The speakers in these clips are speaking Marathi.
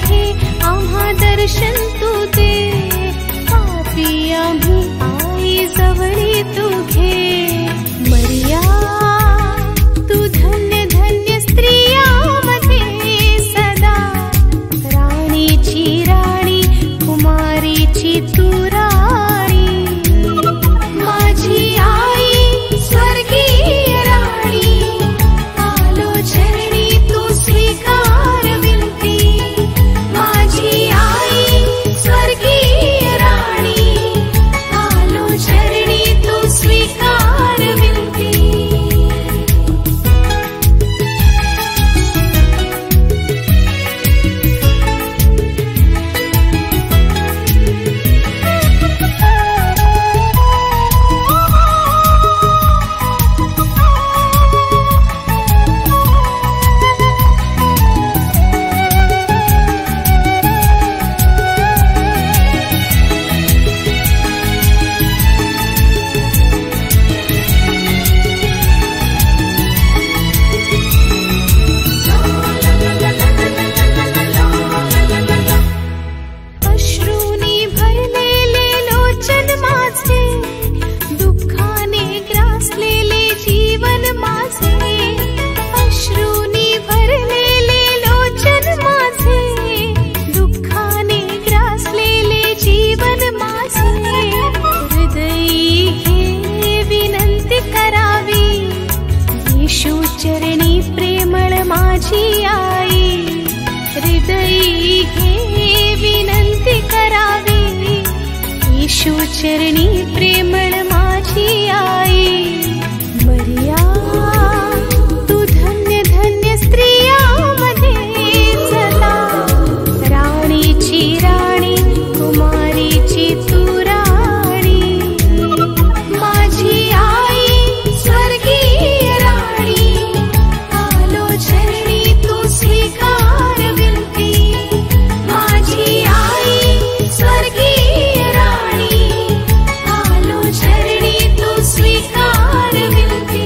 घे, आम्हा दर्शन तू दे, पापी आम्ही आई जवळी तू घे. मरिया तू धन्य धन्य स्त्रियांमध्ये सदा, राणीची राणी कुमारीची तू राणी. माझी आई स्वर्गीय राणी, आलो चरणी तू स्वीकार विनती. माझी आई स्वर्गीय राणी, आलो चरणी तू स्वीकार विनती. अश्रूनी भरलेले लोचन माझे, दुःखाने ग्रासलेले जीवन माझे. अश्रूनी भरलेले लोचन माझे, दुःखाने ग्रासलेले जीवन माझे. हृदयी घे विनंती करावी, येशू चरणी प्रेमळ माझी आई. हृदयी घे विनंती करावी, येशू चरणी प्रेमळ माझी आई. मरिया तू धन्य धन्य स्त्रियांमध्ये सदा, राणीची राणी कुमारीची तू राणी. माझी आई स्वर्गीय राणी, आलो चरणी तू स्वीकार विनती. माझी आई स्वर्गीय राणी, आलो चरणी तू स्वीकार विनती.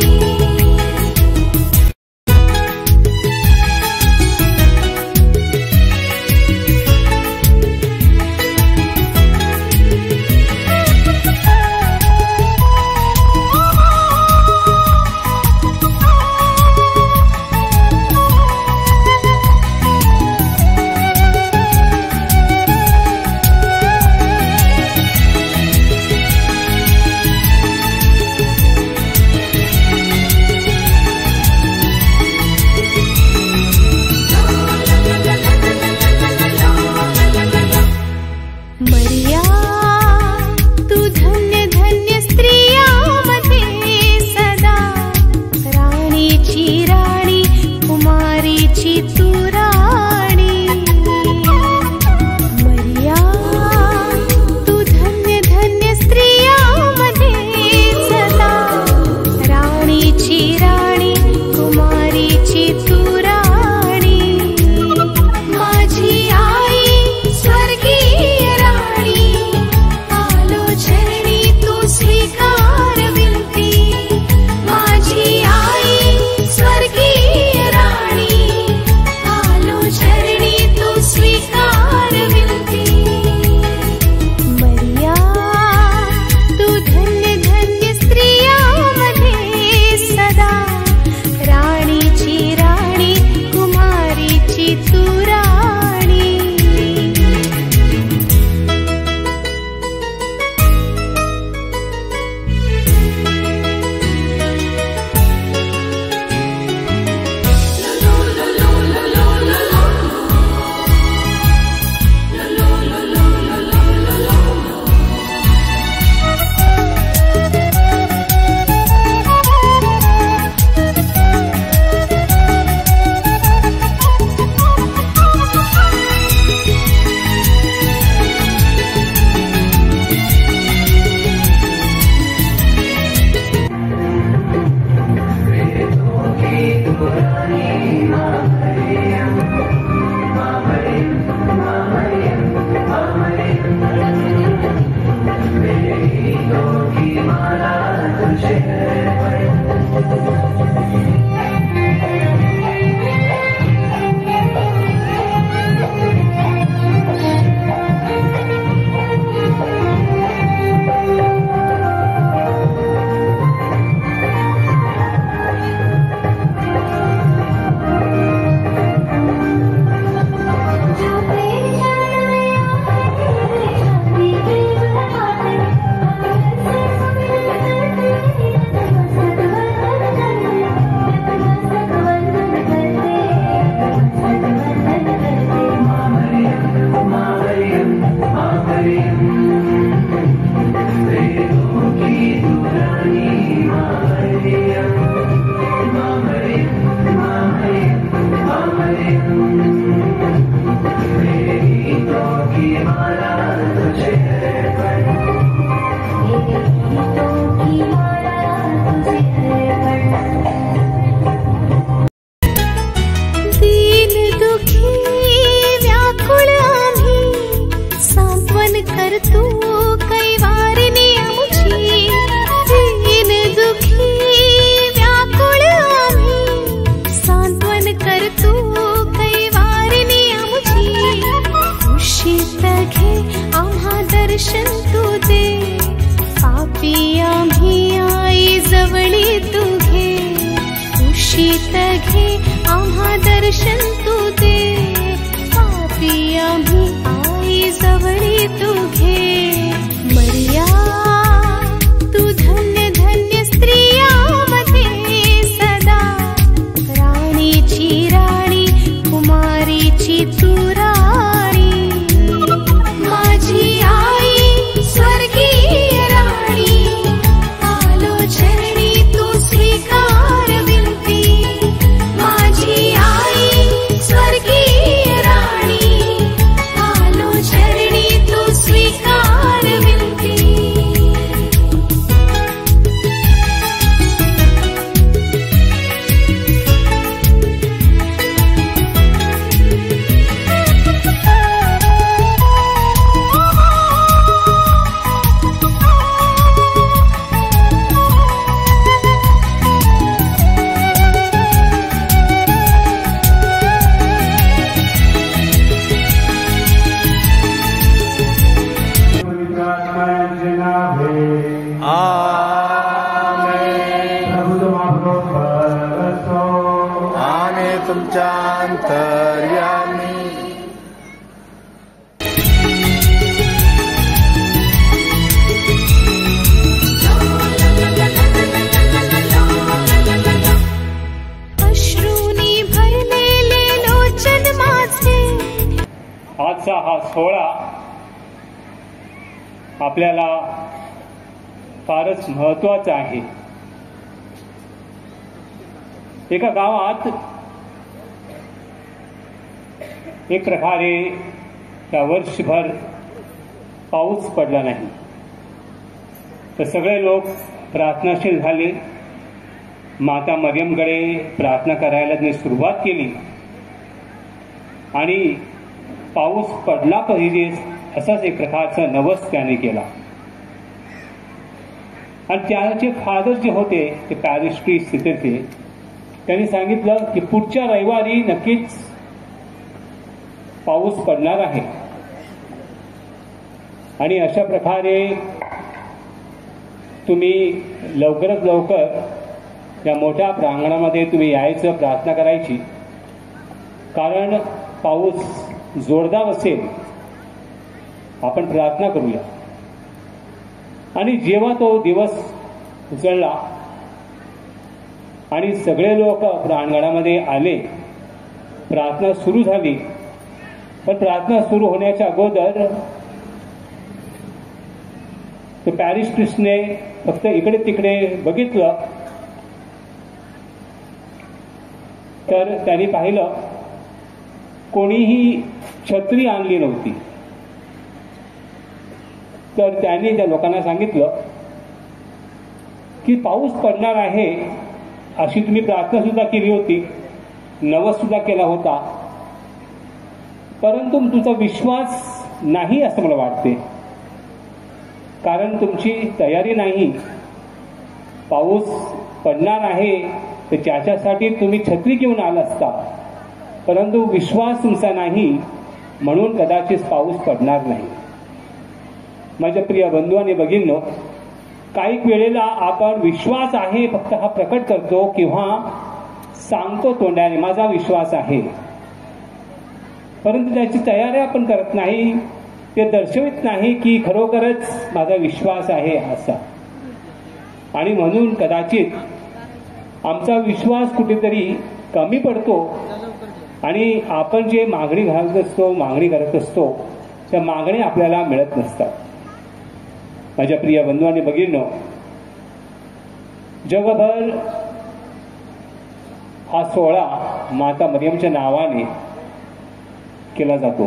मरिया तू धन्य धन्य स्त्रियांमध्ये सदा, राणीची राणी कुमारीची तू राणी. मरिया तू धन्य धन्य स्त्रियांमध्ये सदा, राणीची राणी कुमारीची तू राणी. माझी आई स्वर्गीय राणी, आलो चरणी तू स्वीकार विनती. माझी आई स्वर्गीय राणी, दर्शन तू दे, पापी आम्ही आई जवळी तू घे, उशीत घे आम्हा दर्शन तू दे, पापी आम्ही आई जवळी तू घे. मरिया तू धन्य धन्य स्त्रियांमध्ये सदा, राणीची राणी कुमारीची तू राणी, माझी आई स्वर्गीय राणी, आलोचनी तू स्वीकार विनती, माझी आई स्वर्गीय राणी, आलोचनी तू स्वीकार विनती. तुमच्या अंतर्यामी. अश्रूनी भरलेले लोचन माझे. आजचा हा सोहळा आपल्याला फारच महत्त्वाचा आहे. एका गावात एक प्रकारे या वर्षभर पाऊस पडला नाही, तर सगळे लोक प्रार्थनाशील झाले. माता मरियमकडे प्रार्थना करायला त्यांनी सुरुवात केली आणि पाऊस पडला पाहिजे असाच एक प्रकारचा नवस त्याने केला. आणि त्याचे फादर जे होते ते पॅरिश प्रीस्ट तिथे ते त्यांनी सांगितलं की पुढच्या रविवारी नक्कीच पाऊस पडणार आहे. आणि अशा प्रकारे तुम्ही लवकरात लवकर या मोठ्या प्रांगणामध्ये तुम्ही यायचं, प्रार्थना करायची, कारण पाऊस जोरदार असेल. आपण प्रार्थना करूया. आणि जेव्हा तो दिवस उजळला आणि सगळे लोक प्रांगणामध्ये आले, प्रार्थना सुरू झाली. पण प्रार्थना सुरू होण्याच्या अगोदर तो पॅरिश प्रीस्टने फक्त इकडे तिकडे बघितलं, तर त्यांनी पाहिलं कोणीही छत्री आणली नव्हती. तर त्यांनी त्या लोकांना सांगितलं की पाऊस पडणार आहे अशी तुम्ही प्रार्थना सुद्धा केली होती, नवस सुद्धा केला होता, परंतु तुमचा विश्वास नाही असं मला वाटते, कारण तुमची तयारी नाही. पाऊस पडणार आहे तर त्याच्यासाठी तुम्ही छत्री घेऊन आला असता, परंतु विश्वास तुमचा नाही म्हणून कदाचित पाऊस पडणार नाही. माझ्या प्रिय बंधू आणि भगिनींनो, काही वेळेला आपण विश्वास आहे फक्त हा प्रकट करतो किंवा सांगतो तोंडाने माझा विश्वास आहे, परंतु त्याची तयारी आपण करत नाही, ते दर्शवित नाही की खरोखरच माझा विश्वास आहे असा. आणि म्हणून कदाचित आमचा विश्वास कुठेतरी कमी पडतो आणि आपण जे मागणी घालत असतो, मागणी करत असतो, त्या मागण्या आपल्याला मिळत नसतात. माझ्या प्रिय बंधू आणि भगिनींनो, जगभर हा सोहळा माता मरियमच्या नावाने केला जातो.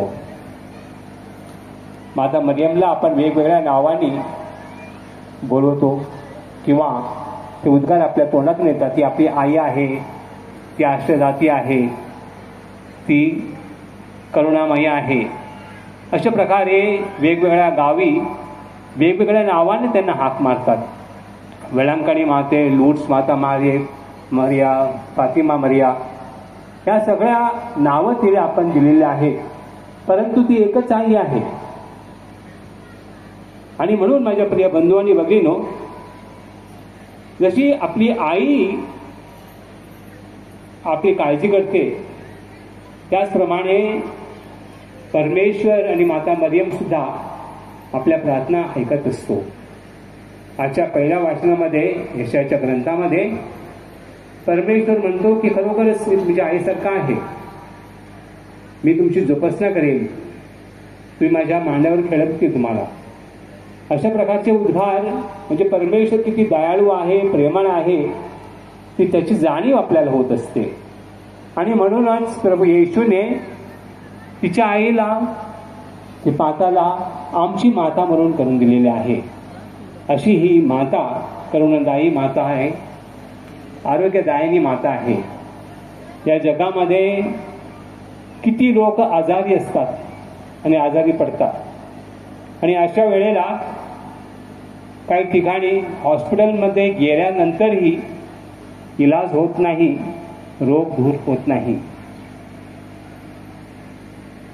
माता मरियमला आपण वेगवेगळ्या नावाने बोलवतो किंवा ते उद्गार आपल्या तोंडातून येतात. ती आपली आई आहे, ती अष्टदाती आहे, ती करुणामयी आहे. अशा प्रकारे वेगवेगळ्या गावी वेगवेगळ्या नावाने त्यांना हाक मारतात. वेळांकणी माते, लूट्स माता मरिया, फातिमा मरिया, या सगळ्या नावं तिला आपण दिलेली आहेत, परंतु ती एकच आई आहे. आणि म्हणून माझ्या प्रिय बंधू आणि भगिनीनो, जशी आपली आई आपली काळजी करते, त्याचप्रमाणे परमेश्वर आणि माता मरियम सुद्धा आपल्या प्रार्थना ऐकत असतो. आजच्या पहिल्या वाचनामध्ये यशाच्या ग्रंथामध्ये परमेश्वर म्हणतो की खरोखरच मी तुमच्या आईसारखा आहे, मी तुमची जोपासना करेन, तुम्ही माझ्या मांड्यावर खेळत की तुम्हाला. अशा प्रकारचे उद्गार म्हणजे परमेश्वर किती दयाळू आहे, प्रेमळ आहे, ती त्याची जाणीव आपल्याला होत असते. आणि म्हणूनच प्रभू येशूने तिच्या आईला, ती माताला आमची माता म्हणून करून दिलेली आहे. अशी ही माता करुणादायी माता आहे, आरोग्यदायिनी माता आहे. या जगामध्ये किती लोक आजारी असतात आणि आजारी पडतात, आणि अशा वेळेला काही ठिकाणी हॉस्पिटलमध्ये गेल्यानंतरही इलाज होत नाही, रोग दूर होत नाही.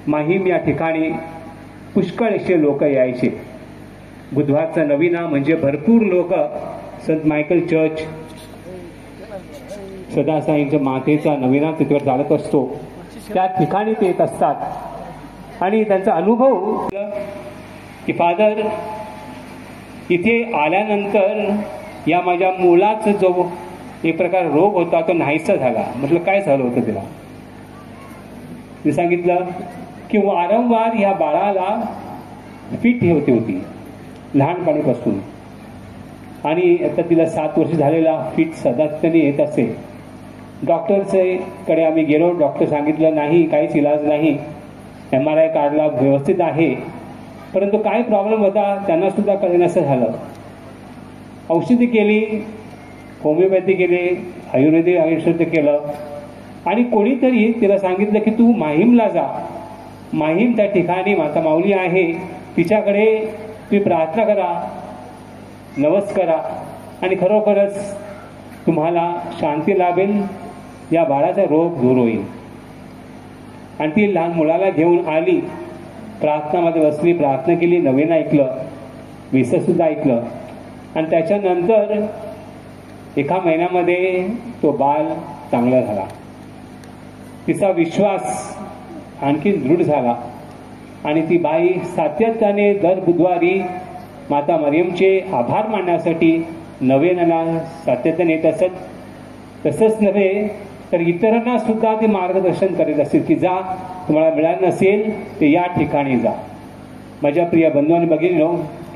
माहीम या ठिकाणी पुष्कळ असे लोक यायचे. बुधवारचा नवीना म्हणजे भरपूर लोक संत मायकल चर्च, सदासाईंच्या मातेचा नवीना तिथे चालत असतो, त्या ठिकाणी ते येत असतात. आणि त्यांचा अनुभव की फादर, इथे आल्यानंतर या माझ्या मुलाचा जो एक प्रकार रोग होता तो नाहीसा झाला. म्हटलं काय झालं होतं तिला? मी सांगितलं की वारंवार या बाळाला फिट होती लहानपणीपासून, आणि आता तिला 7 वर्ष झालेला फिट सातत्याने येत असे. डॉक्टरकडे आम्ही गेलो, डॉक्टर सांगितलं नाही, काहीच इलाज नाही, MRI काढला, व्यवस्थित आहे, परंतु काय प्रॉब्लेम होता त्यांना सुद्धा कळण्याचं झालं. औषधी केली, होमिओपॅथी केली, आयुर्वेदिक औषध केलं, आणि कोणीतरी तिला सांगितलं की तू माहीमला जा, माहीम त्या ठिकाणी माता माऊली आहे, तिच्याकडे तुम्ही प्रार्थना करा, नवस करा, आणि खरोखरच तुम्हाला शांती लाभेल, या बाळाचा रोग दूर होईल. आणि ती लहान मुलाला घेऊन आली, प्रार्थनामध्ये बसली, प्रार्थना केली, नवीन ऐकलं, विससुद्धा ऐकलं, आणि त्याच्यानंतर 1 महिन्यामध्ये तो बाळ चांगला झाला. तिचा विश्वास आणखी दृढ झाला, आणि ती बाई सातत्याने दर बुधवारी माता मरियमचे आभार मानण्यासाठी नवेनाला सातत्याने येत असत. तसंच नव्हे तर इतरांना सुद्धा ते मार्गदर्शन करीत असेल की जा, तुम्हाला मिळालं नसेल ते या ठिकाणी जा. माझ्या प्रिय बंधू आणि भगिनींनो,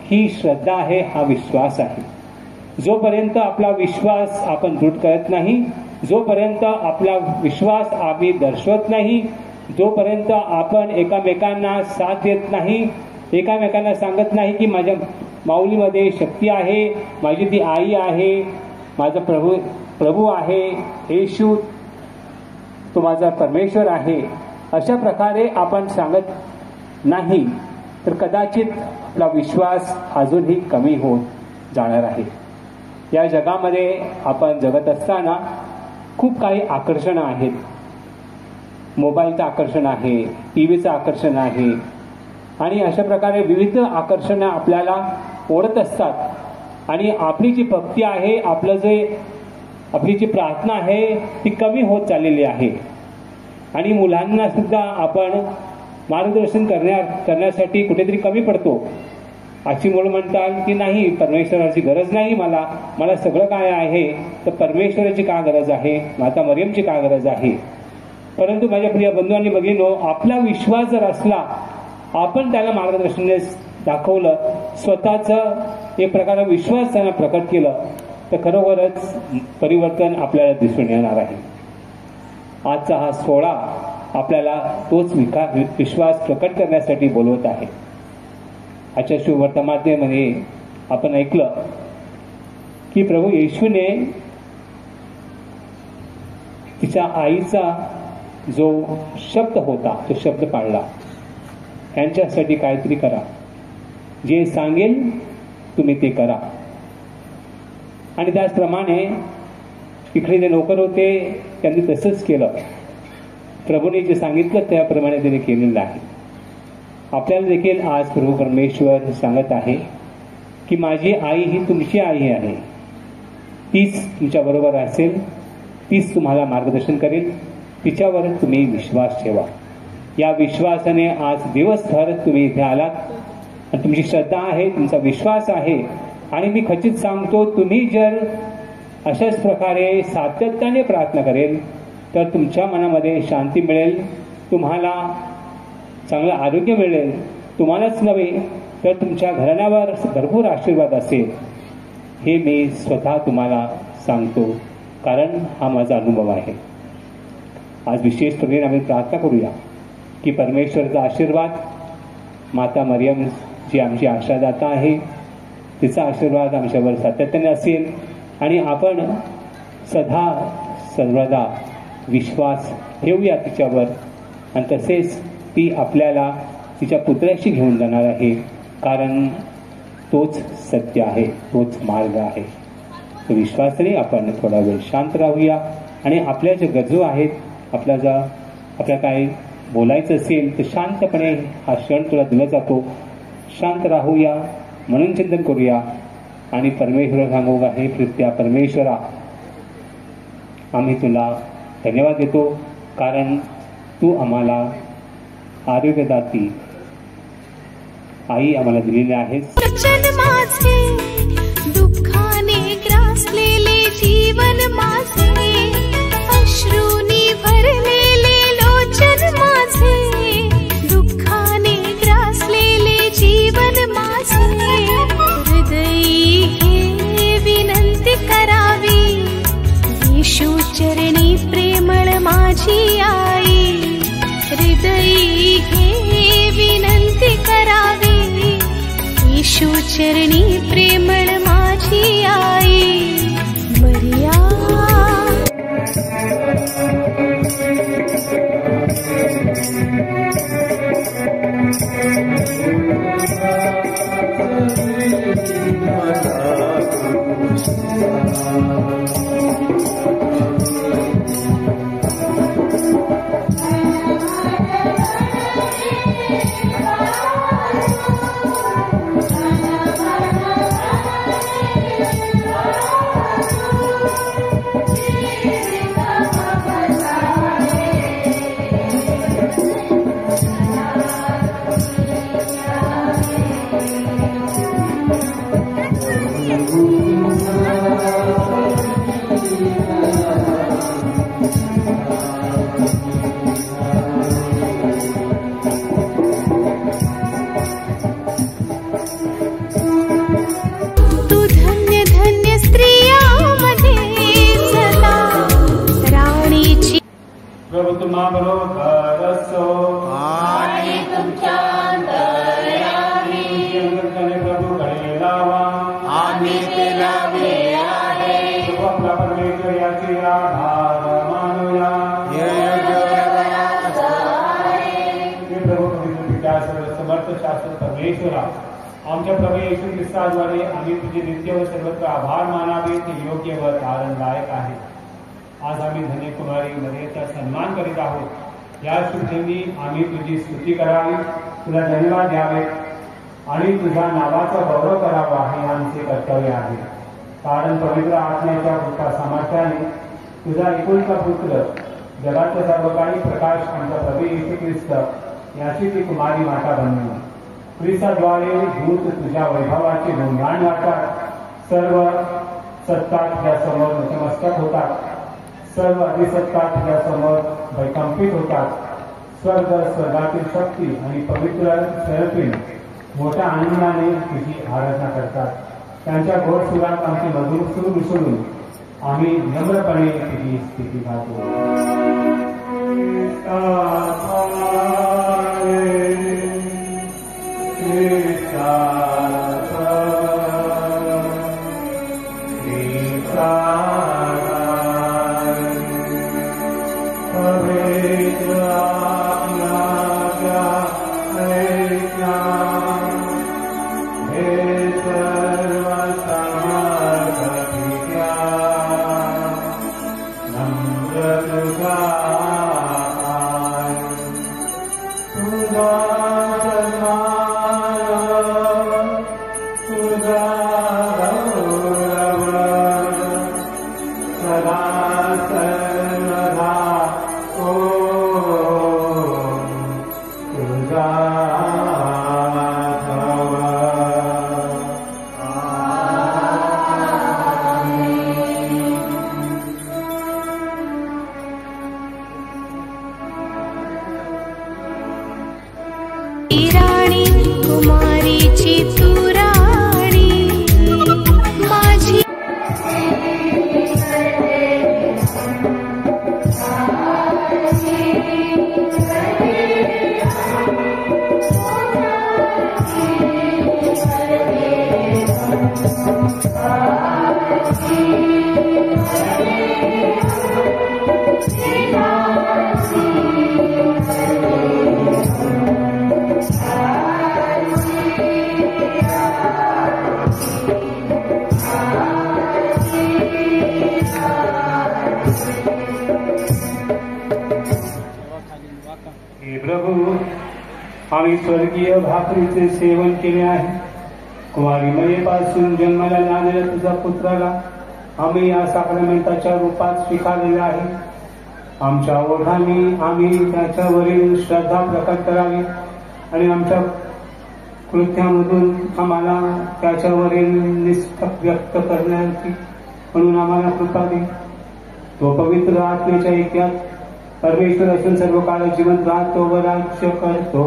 ही श्रद्धा आहे, हा विश्वास आहे. जोपर्यंत आपला विश्वास आपण दृढ करत नाही, जोपर्यंत आपला विश्वास आम्ही दर्शवत नाही, जोपर्यंत आपण एकामेकांना साथ देत नाही, एकामेकांना सांगत नाही की माझ्या माऊलीमध्ये शक्ती आहे, माझी ती आई आहे, माझा प्रभू आहे, येशू तो माझा परमेश्वर आहे, अशा प्रकारे आपण सांगत नाही तर कदाचित आपला विश्वास अजूनही कमी होत जाणार आहे. या जगामध्ये आपण जगत असताना खूप काही आकर्षणं आहेत. मोबाईलचं आकर्षण आहे, टीव्हीचं आकर्षण आहे, आणि अशा प्रकारे विविध आकर्षणं आपल्याला ओढत असतात. आणि आपली जी भक्ती आहे, आपली जी प्रार्थना आहे ती कमी होत चाललेली आहे. आणि मुलांना सुद्धा आपण मार्गदर्शन करण्यासाठी कुठेतरी कमी पडतो. अशी मुलं म्हणतात की नाही, परमेश्वराची गरज नाही, मला सगळं काय आहे, तर परमेश्वराची का गरज आहे, माता मरियमची का गरज आहे. परंतु माझ्या प्रिय बंधूंनी भगिनींनो, आपला विश्वास जर असला, आपण त्याला मार्गदर्शन दाखवलं, स्वतःचं एक प्रकारे विश्वास त्यांना प्रकट केलं, तर खरोखरच परिवर्तन आपल्याला दिसून येणार आहे. आजचा हा सोहळा आपल्याला तोच विश्वास प्रकट करण्यासाठी बोलवत आहे. आजच्या शुभवर्तमानेमध्ये आपण ऐकलं की प्रभू येशूने तिच्या आईचा जो शब्द होता तो शब्द पाळला. यांच्यासाठी काहीतरी करा, जे सांगेल तुम्ही ते करा. आणि त्याचप्रमाणे इकडे जे नोकर होते त्यांनी तसंच केलं. प्रभूने जे सांगितलं त्याप्रमाणे त्यांनी केलेलं आहे. आपल्याला देखील आज प्रभू परमेश्वर सांगत आहे की माझी आई ही तुमची आई आहे. तीच तुमच्याबरोबर असेल, तीच तुम्हाला मार्गदर्शन करेल. तिच्यावर तुम्ही विश्वास ठेवा. या विश्वासाने आज दिवसभर तुम्ही इथे आलात आणि तुमची श्रद्धा आहे, तुमचा विश्वास आहे. आणि मी खचित सांगतो, तुम्ही जर अशाच प्रकारे सातत्याने प्रार्थना करेल तर तुमच्या मनामध्ये शांती मिळेल, तुम्हाला चांगलं आरोग्य मिळेल. तुम्हालाच नव्हे तर तुमच्या घराण्यावर भरपूर आशीर्वाद असेल. हे मी स्वतः तुम्हाला सांगतो, कारण हा माझा अनुभव आहे. आज विशेष प्रकारे आम्ही प्रार्थना करूया की परमेश्वराचा आशीर्वाद, माता मरियम जी आमची आशादाता आहे, तिचा आशीर्वाद आमच्यावर सातत्याने असेल आणि आपण सर्वदा विश्वास ठेवूया तिच्यावर. आणि तसेच ती आपल्याला तिच्या पुत्राशी घेऊन जाणार आहे, कारण तोच सत्य आहे, तोच मार्ग आहे. तो विश्वासाने आपण थोडा वेळ शांत राहूया आणि आपल्या ज्या गरजू आहेत, आपल्या काय बोलायचं असेल तर शांतपणे हा क्षण तुला दिला जातो. शांत राहूया, म्हणून चिंतन करूया आणि परमेश्वर सांगू हे प्रित्या परमेश्वरा, आम्ही तुला धन्यवाद देतो, कारण तू आम्हाला आरोग्यदाती आई आम्हाला दिलेली आहेस. माझे दुःखाने ग्रासलेले जीवन माझे, अश्रूनी भरलेले लोचन माझे, दुःखाने ग्रासलेले जीवन माझे. हृदयी हे विनंती करावी, येशू चरणी प्रेमळ माझी आई. हृदयी हे विनंती करावी, येशू चरणी प्रेमळ माझी आई. मरिया आमच्या प्रभू येशू ख्रिस्ताद्वारे आम्ही तुझे नित्य व सर्वत्र आभार मानावे, ते योग्य व आनंददायक आहे. आज आम्ही धन्य कुमारी मरियेचा सन्मान करीत आहोत. या शुद्धींनी आम्ही तुझी स्तुती करावी, तुला धन्यवाद द्यावे आणि तुझ्या नावाचा गौरव करावा, हे आमचे कर्तव्य आहे. कारण पवित्र आत्म्याच्या मोठ्या सामर्थ्याने तुझा एकुलता पुत्र जगाचा सर्व काही प्रकाश आमचा प्रभू येशू ख्रिस्त याची ती कुमारी माता बनली. ख्रिस्ताद्वारे दूत तुझ्या वैभवाचे गुणगान गातात. सर्व सत्ता तुझ्या समोर नतमस्तक होतात, सर्व अधिसत्ता तुझ्या समोर भयकंपित होतात. स्वर्गातील शक्ती आणि पवित्र सेरफिम मोठ्या आनंदाने तुझी आराधना करतात. त्यांच्या घोर सुरात आमची मधुर सूर मिसळून आम्ही नम्रपणे तुझी स्थिती घालतो. Krishna आम्ही स्वर्गीय भाकरीचे सेवन केले आहे. कुमारी मयेपासून जन्माला आलेल्या तुझ्या पुत्राला आम्ही या साक्रमेंटाच्या रूपात स्वीकारलेले आहे. आमच्या ओढाने आम्ही त्याच्यावरील श्रद्धा प्रकट करावी आणि आमच्या कृत्यामधून आम्हाला त्याच्यावरील निष्ठा व्यक्त करण्याची म्हणून आम्हाला कृपा दे. तो पवित्र आत्म्याच्या ऐक्यात परमेश्वर असून सर्व काळ जिवंत राहतो व राज्य करतो.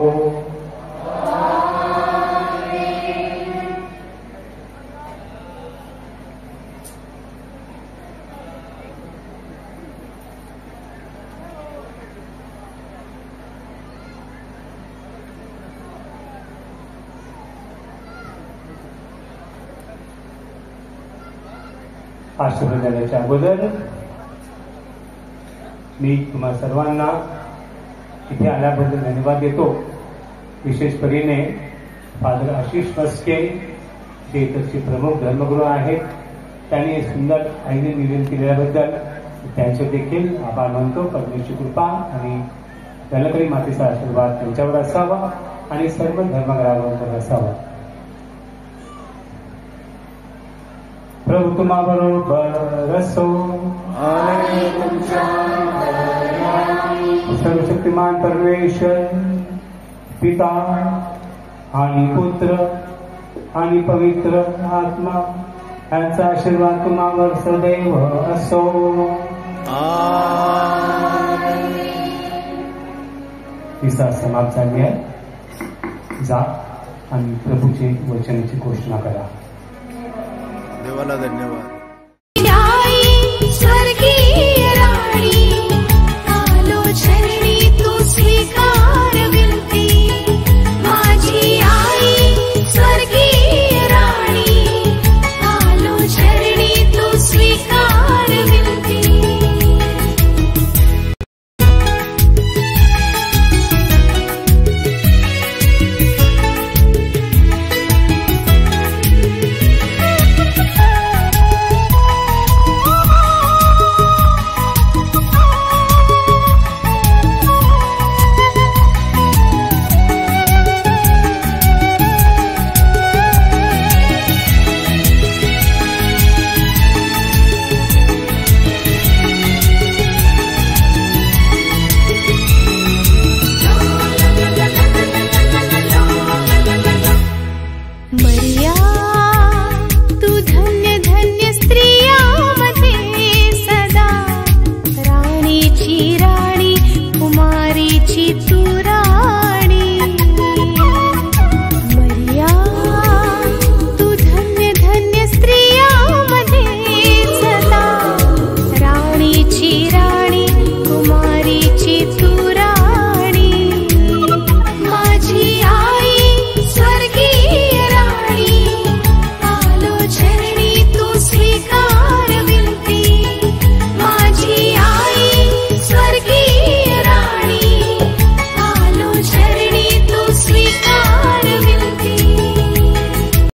आशीर्वाद देण्याच्या अगोदर मी तुम्हा सर्वांना इथे आल्याबद्दल धन्यवाद देतो. विशेष परीने फादर आशिष मस्के जे इथचे प्रमुख धर्मगुरू आहेत, त्यांनी सुंदर आईने निवेदन केल्याबद्दल त्यांचे देखील आभार मानतो. परमेश्वरची कृपा आणि धनकरी मातेचा आशीर्वाद त्यांच्यावर असावा आणि सर्व धर्मगुरूंवर असावा. प्रभू तुम्हा बरोबर असो. सर्वशक्तिमान परमेश्वर पिता आणि पुत्र आणि पवित्र आत्मा यांचा आशीर्वाद तुम्हावर सदैव असो. दिसा समाप्त झाली आहे. जा आणि प्रभूचे वचनाची घोषणा करा. देवाला धन्यवाद. स्वर्गीय